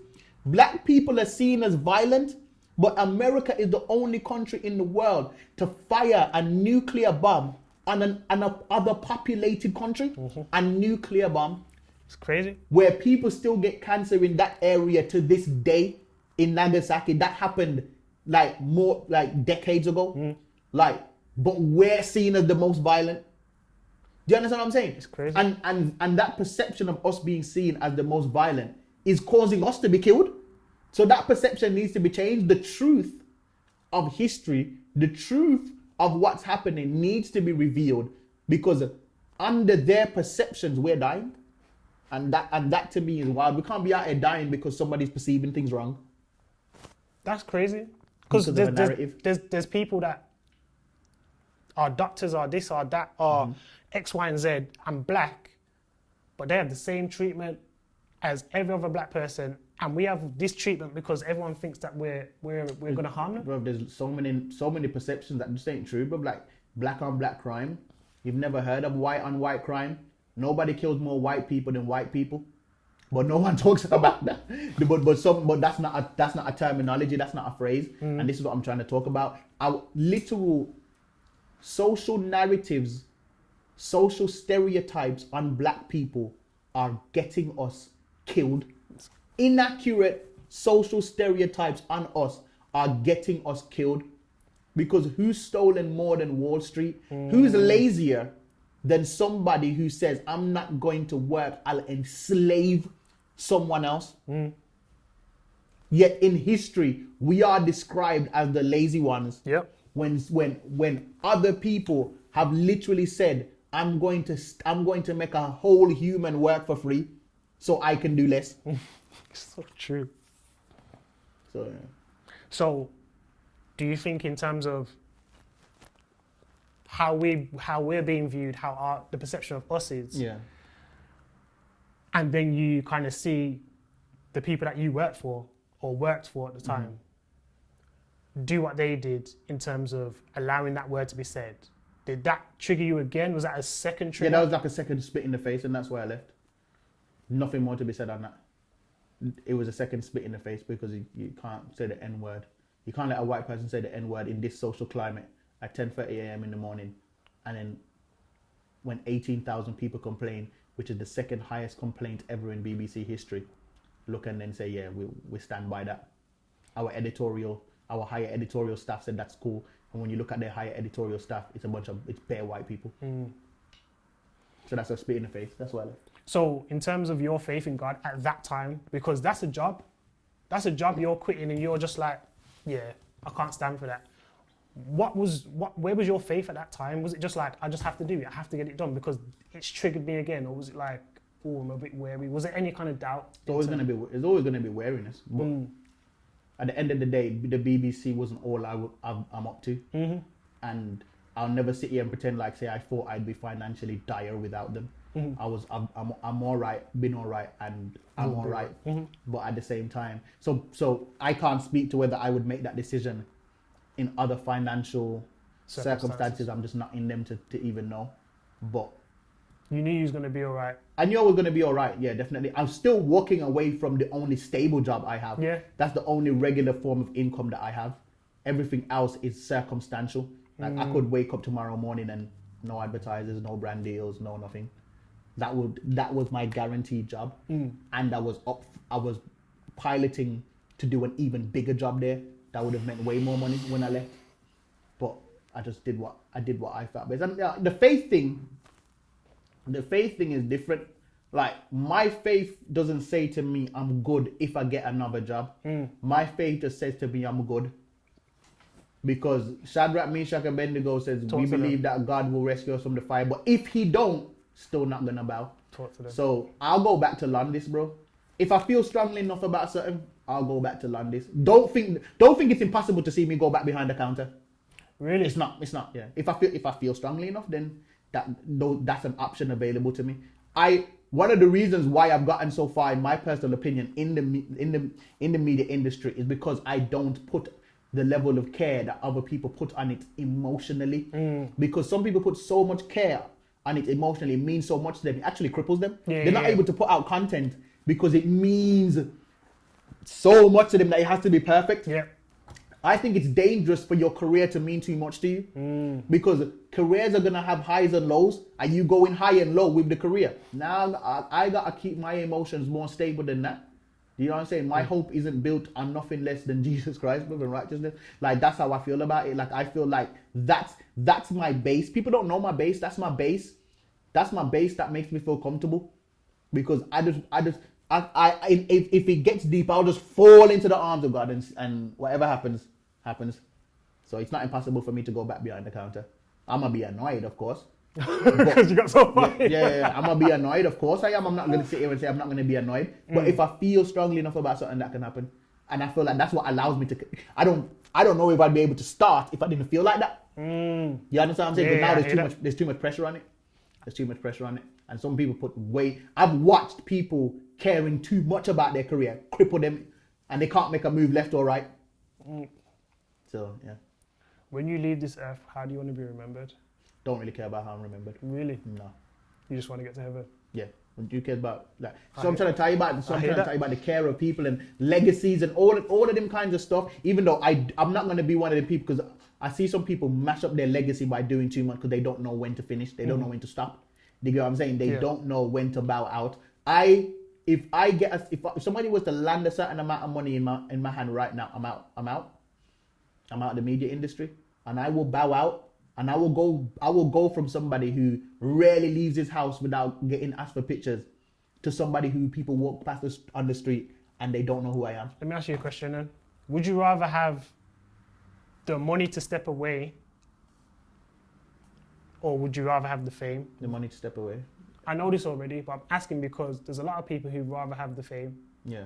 Black people are seen as violent, but America is the only country in the world to fire a nuclear bomb on an other populated country. A nuclear bomb. It's crazy. Where people still get cancer in that area to this day in Nagasaki. That happened more decades ago. But we're seen as the most violent. Do you understand what I'm saying? It's crazy. And that perception of us being seen as the most violent is causing us to be killed. So that perception needs to be changed. The truth of history, the truth of what's happening needs to be revealed, because under their perceptions, we're dying. And that to me is wild. We can't be out here dying because somebody's perceiving things wrong. That's crazy. Because there's people that are doctors, or this or that, or X, Y, and Z, and black, but they have the same treatment as every other black person, and we have this treatment because everyone thinks that we're gonna harm them. Bro, there's so many perceptions that just ain't true, bro. Like black on black crime. You've never heard of white on white crime. Nobody kills more white people than white people, but no one talks about that. But that's not a terminology. That's not a phrase. And this is what I'm trying to talk about. Our literal social narratives, social stereotypes on black people are getting us killed. Inaccurate social stereotypes on us are getting us killed, because who's stolen more than Wall Street? Who's lazier than somebody who says, I'm not going to work, I'll enslave someone else? Yet in history, we are described as the lazy ones. Yep. When other people have literally said, I'm going to make a whole human work for free so I can do less. So true. So, yeah. So, do you think in terms of how we're being viewed, how the perception of us is, yeah, and then you kind of see the people that you worked for at the time do what they did in terms of allowing that word to be said, Did that trigger you again? Was that a second Yeah, trigger? that was like a second spit in the face, and that's why I left. Nothing more to be said on that. It was a second spit in the face because you can't say the N word. You can't let a white person say the N word in this social climate at 10:30 a.m. in the morning, and then when 18,000 people complain, which is the second highest complaint ever in BBC history, look and then say, yeah, we stand by that. Our higher editorial staff said that's cool, and when you look at their higher editorial staff, it's bare white people. So that's a spit in the face. That's why I left. So in terms of your faith in God at that time, because that's a job you're quitting, and you're just like, yeah, I can't stand for that. Where was your faith at that time? Was it just like, I just have to do it, I have to get it done because it's triggered me again? Or was it like, oh, I'm a bit wary? Was there any kind of doubt? It's always going to be wariness. But at the end of the day, the BBC wasn't all I'm up to. Mm-hmm. And I'll never sit here and pretend like, say, I thought I'd be financially dire without them. Mm-hmm. I'm all right, been all right, and I'm all right. Mm-hmm. But at the same time, so I can't speak to whether I would make that decision in other financial circumstances. I'm just not in them to even know. But you knew you was going to be all right. I knew I was going to be all right. Yeah, definitely. I'm still walking away from the only stable job I have. Yeah, that's the only regular form of income that I have. Everything else is circumstantial. Like I could wake up tomorrow morning and no advertisers, no brand deals, no nothing. That was my guaranteed job, and I was piloting to do an even bigger job there. That would have meant way more money when I left, but I just did what I felt best. And the faith thing is different. Like my faith doesn't say to me I'm good if I get another job. My faith just says to me I'm good. Because Shadrach, Meshach, and Abednego says we believe that God will rescue us from the fire, but if He don't, still not gonna bow. So I'll go back to Londis, bro. If I feel strongly enough about something, I'll go back to Londis. Don't think it's impossible to see me go back behind the counter. Really? It's not. Yeah. If I feel strongly enough, then that's an option available to me. One of the reasons why I've gotten so far, in my personal opinion, in the media industry is because I don't put the level of care that other people put on it emotionally. Because some people put so much care on it emotionally, it means so much to them, it actually cripples them. They're not able to put out content because it means so much to them that it has to be perfect. Yeah. I think it's dangerous for your career to mean too much to you, because careers are going to have highs and lows, and you going high and low with the career. Now, I got to keep my emotions more stable than that. You know what I'm saying? My hope isn't built on nothing less than Jesus Christ, love and righteousness. Like, that's how I feel about it. Like, I feel like that's my base. People don't know my base. That's my base. That's my base that makes me feel comfortable. Because if it gets deep, I'll just fall into the arms of God, and whatever happens. So it's not impossible for me to go back behind the counter. I'm going to be annoyed, of course. Because you got so far. Yeah. I'm going to be annoyed, of course I am. I'm not going to sit here and say I'm not going to be annoyed. But if I feel strongly enough about something, that can happen. And I feel like that's what allows me to... I don't know if I'd be able to start if I didn't feel like that. You understand what I'm saying? But now there's too much pressure on it. There's too much pressure on it. And some people put I've watched people caring too much about their career cripple them, and they can't make a move left or right. So, yeah. When you leave this earth, how do you want to be remembered? Don't really care about how I'm remembered. Really? No. You just want to get to heaven? Yeah. You care about like. So I'm trying to tell you about. So I'm trying to tell you about the care of people and legacies and all of them kinds of stuff. Even though I'm not going to be one of the people, because I see some people mash up their legacy by doing too much because they don't know when to finish. They don't know when to stop. You get what I'm saying? They don't know when to bow out. If somebody was to land a certain amount of money in my hand right now, I'm out. I'm out of the media industry, and I will bow out, and I will go from somebody who rarely leaves his house without getting asked for pictures to somebody who people walk past on the street and they don't know who I am. Let me ask you a question then. Would you rather have the money to step away, or would you rather have the fame? The money to step away. I know this already, but I'm asking because there's a lot of people who'd rather have the fame. Yeah.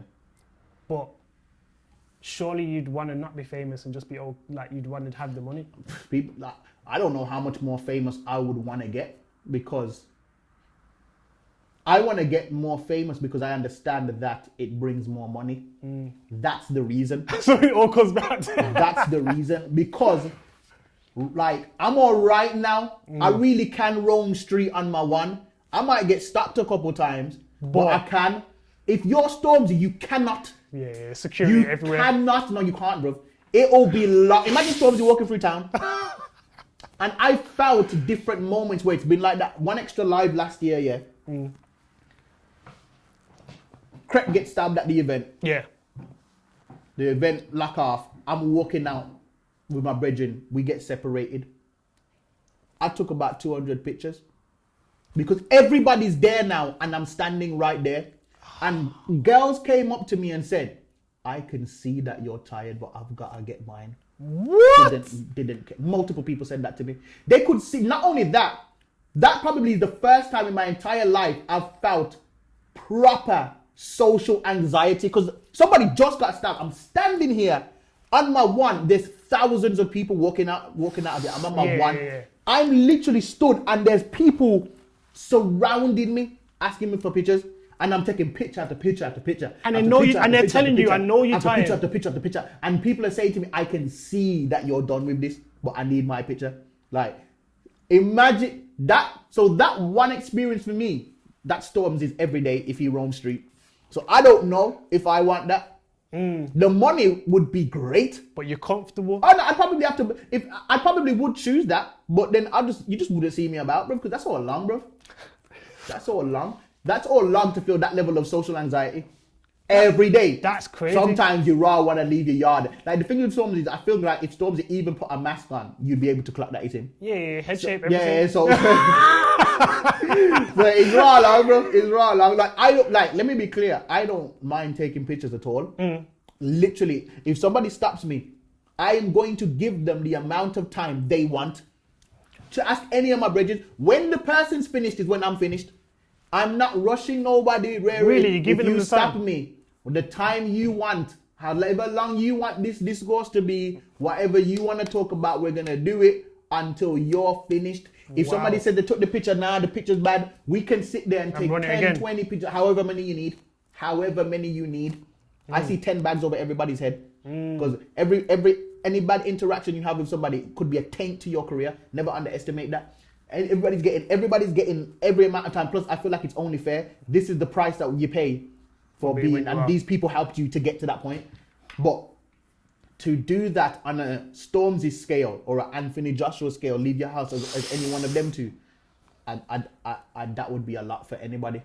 But surely you'd want to not be famous and just be you'd want to have the money. People, I don't know how much more famous I would want to get, because I want to get more famous because I understand that it brings more money. That's the reason. So it all comes back to That's the reason, because Like, I'm all right now. I really can roam street on my one. I might get stopped a couple times, but I can. If you're Stormzy, you cannot. Yeah, security everywhere. You cannot. No, you can't, bro. It'll be locked. Imagine Stormzy walking through town. And I felt different moments where it's been like that. One Extra Live last year, yeah. Crep gets stabbed at the event. Yeah. The event lock off. I'm walking out with my brethren. We get separated. I took about 200 pictures because everybody's there now and I'm standing right there. And girls came up to me and said, I can see that you're tired, but I've got to get mine. What? Didn't. Multiple people said that to me. They could see, not only that, that probably is the first time in my entire life I've felt proper social anxiety because somebody just got stabbed. I'm standing here on my one. There's thousands of people walking out of there. I'm on my one. Yeah. I'm literally stood and there's people surrounding me, asking me for pictures. And I'm taking picture after picture after picture. And they're telling you, I know you're tired. Picture after picture after picture. And people are saying to me, I can see that you're done with this, but I need my picture. Like, imagine that. So that one experience for me, that Storms is every day if you roam street. So I don't know if I want that. The money would be great. But you're comfortable? I probably have to, I probably would choose that, but then you just wouldn't see me about, bro, because that's all long, bro. That's all long. That's all long to feel that level of social anxiety every day. That's crazy. Sometimes you raw want to leave your yard. Like the thing with Stormzy is I feel like if Stormzy even put a mask on, you'd be able to clock that it's him. Yeah, head shape, everything. Yeah, so but it's raw long, bro. It's raw long. Let me be clear. I don't mind taking pictures at all. Literally, if somebody stops me, I am going to give them the amount of time they want to ask any of my bridges. When the person's finished is when I'm finished. I'm not rushing nobody. Really, you're giving them the time. If you stop me, the time you want, however long you want this discourse to be, whatever you want to talk about, we're going to do it until you're finished. If somebody said they took the picture, the picture's bad, we can sit there and take 10, 20 pictures, however many you need. I see 10 bags over everybody's head. Because any bad interaction you have with somebody could be a taint to your career. Never underestimate that. And everybody's getting every amount of time. Plus, I feel like it's only fair. This is the price that you pay for being, and these people helped you to get to that point. But to do that on a Stormzy scale or an Anthony Joshua scale, leave your house as any one of them two, that would be a lot for anybody.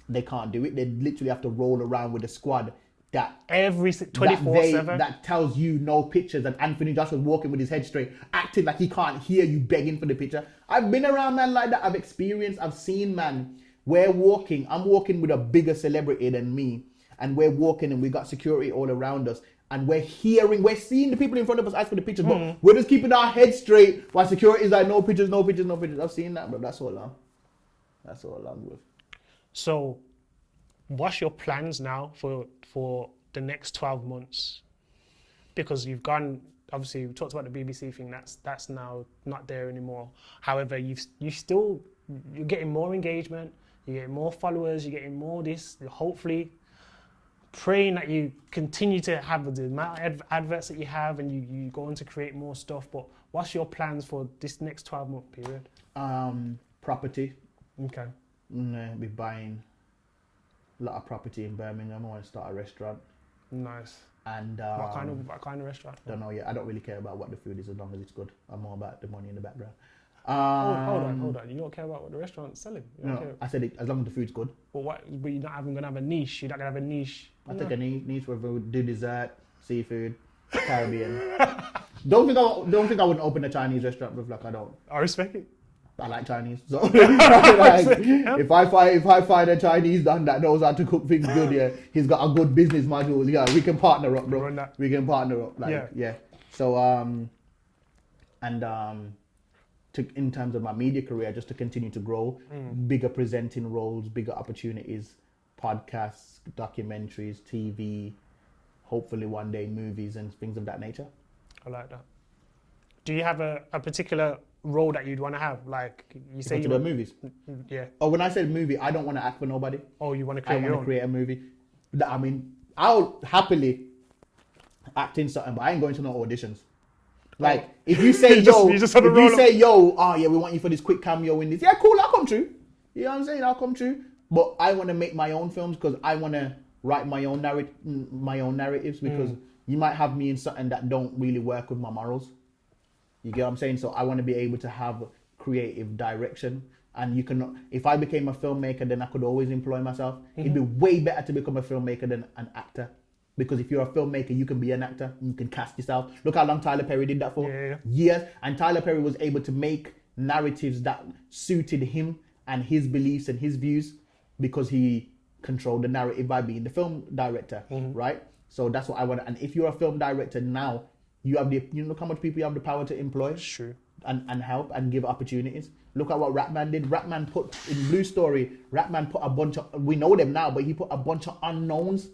They can't do it. They literally have to roll around with a squad that every 24/7 that tells you no pictures, and Anthony Joshua's walking with his head straight, acting like he can't hear you begging for the picture. I've been around man like that. I've seen man. I'm walking with a bigger celebrity than me, and we're walking and we got security all around us, and we're seeing the people in front of us ask for the pictures, but we're just keeping our head straight while security is like no pictures. I've seen that, bro. That's all long, bro. So, what's your plans now for the next 12 months? Because you've gone, obviously we talked about the BBC thing, that's now not there anymore. However, you're getting more engagement, you're getting more followers, you're getting more this, hopefully praying that you continue to have the amount of adverts that you have and you go on to create more stuff. But what's your plans for this next 12-month period? Property. Okay. Be buying a lot of property in Birmingham. I want to start a restaurant. Nice. And what kind of restaurant? Don't know yet. I don't really care about what the food is as long as it's good. I'm more about the money in the background. Hold on. You don't care about what the restaurant's selling? I said it, as long as the food's good. But you're not even gonna have a niche. You're not gonna have a niche. I think a niche where we do dessert, seafood, Caribbean. Don't think I wouldn't open a Chinese restaurant, but like I don't. I respect it. I like Chinese, so if I find a Chinese done that knows how to cook things good, yeah, he's got a good business module. Yeah, we can partner up, bro. We can partner up, yeah. So in terms of my media career, just to continue to grow, bigger presenting roles, bigger opportunities, podcasts, documentaries, TV, hopefully one day movies and things of that nature. I like that. Do you have a particular role that you'd want to have? Like you say you want movies. Yeah. Oh, when I said movie, I don't want to act for nobody. Oh, you want to create I want to create a movie. I mean, I'll happily act in something, but I ain't going to no auditions. Like, if you say, oh yeah, we want you for this quick cameo in this. Yeah, cool, I'll come true. You know what I'm saying? I'll come true. But I want to make my own films because I want to write my own narratives because you might have me in something that don't really work with my morals. You get what I'm saying? So I want to be able to have creative direction. And you can, if I became a filmmaker, then I could always employ myself. It'd be way better to become a filmmaker than an actor. Because if you're a filmmaker, you can be an actor. You can cast yourself. Look how long Tyler Perry did that for. Years. And Tyler Perry was able to make narratives that suited him and his beliefs and his views because he controlled the narrative by being the film director, right? So that's what I want. And if you're a film director now, you look how much people you have the power to employ. True. And help and give opportunities. Look at what Ratman did. Ratman put in Blue Story, Ratman put a bunch of, we know them now, but he put a bunch of unknowns,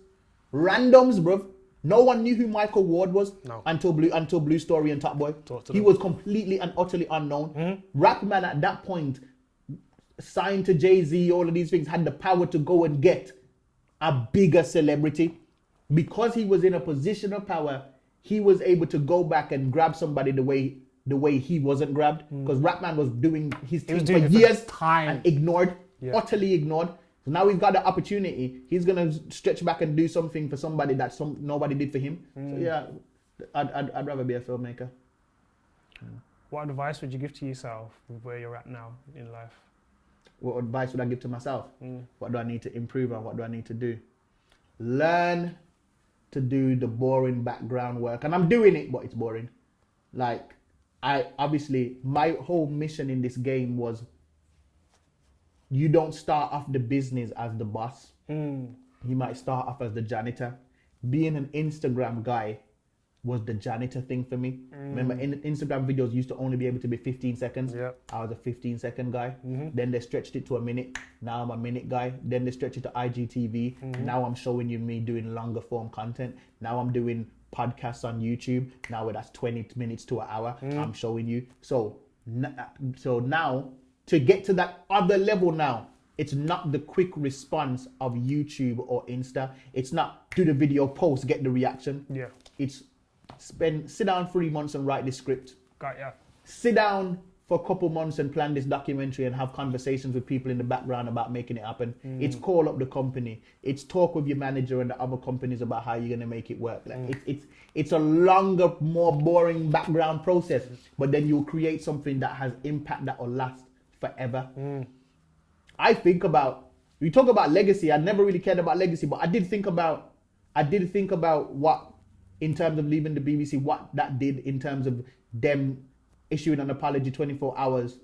randoms, bruv. No one knew who Michael Ward was until Blue Story and Top Boy. He was completely and utterly unknown. Ratman at that point, signed to Jay-Z, all of these things, had the power to go and get a bigger celebrity. Because he was in a position of power, he was able to go back and grab somebody the way he wasn't grabbed, because Ratman was doing his thing for years and ignored, utterly ignored. So now he's got the opportunity. He's gonna stretch back and do something for somebody that nobody did for him. So yeah, I'd rather be a filmmaker. What advice would you give to yourself with where you're at now in life? What advice would I give to myself? What do I need to improve on? What do I need to do? Learn to do the boring background work, and I'm doing it, but it's boring. Like, my whole mission in this game was, you don't start off the business as the boss. You might start off as the janitor. Being an Instagram guy was the janitor thing for me. Remember, Instagram videos used to only be able to be 15 seconds. I was a 15-second guy. Then they stretched it to a minute. Now I'm a minute guy. Then they stretched it to IGTV. Now I'm showing you me doing longer form content. Now I'm doing podcasts on YouTube. Now that's 20 minutes to an hour. I'm showing you. So now to get to that other level now, it's not the quick response of YouTube or Insta. It's not do the video, post, get the reaction. It's sit down 3 months and write this script. Sit down for a couple months and plan this documentary and have conversations with people in the background about making it happen. It's call up the company. It's talk with your manager and the other companies about how you're gonna make it work. Like it's a longer, more boring background process, but then you'll create something that has impact that will last forever. We talk about legacy. I never really cared about legacy, but I did think about what, in terms of leaving the BBC, what that did in terms of them issuing an apology 24 hours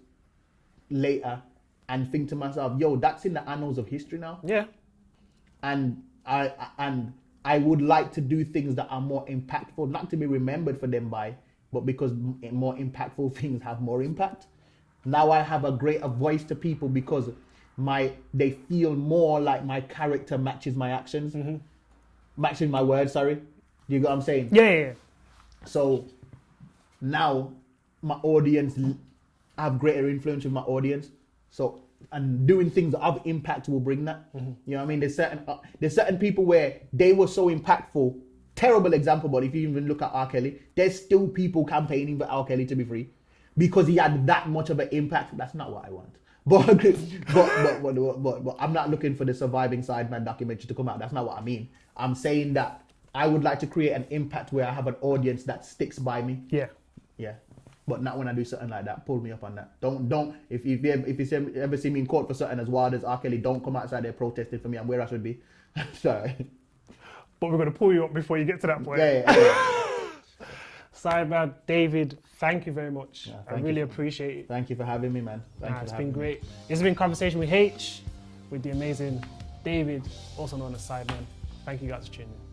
later, and think to myself, yo, that's in the annals of history now. And I would like to do things that are more impactful, not to be remembered for them by, but because more impactful things have more impact. Now I have a greater voice to people because they feel more like my character matches my actions, matches my words, sorry. You get what I'm saying? Yeah. So now my audience, I have greater influence with my audience. So, and doing things of impact will bring that. You know what I mean? There's certain people where they were so impactful. Terrible example, but if you even look at R. Kelly, there's still people campaigning for R. Kelly to be free because he had that much of an impact. That's not what I want. But I'm not looking for the surviving Sideman documentary to come out. That's not what I mean. I'm saying that I would like to create an impact where I have an audience that sticks by me. Yeah. But not when I do something like that. Pull me up on that. Don't. If you ever see me in court for something as wild as R. Kelly, don't come outside there protesting for me. I'm where I should be. Sorry. But we're gonna pull you up before you get to that point. Yeah. Sideman, David, thank you very much. I really appreciate it. Thank you for having me, man. It's been great. This has been Conversation with Haych, with the amazing David, also known as Sideman. Thank you guys for tuning in.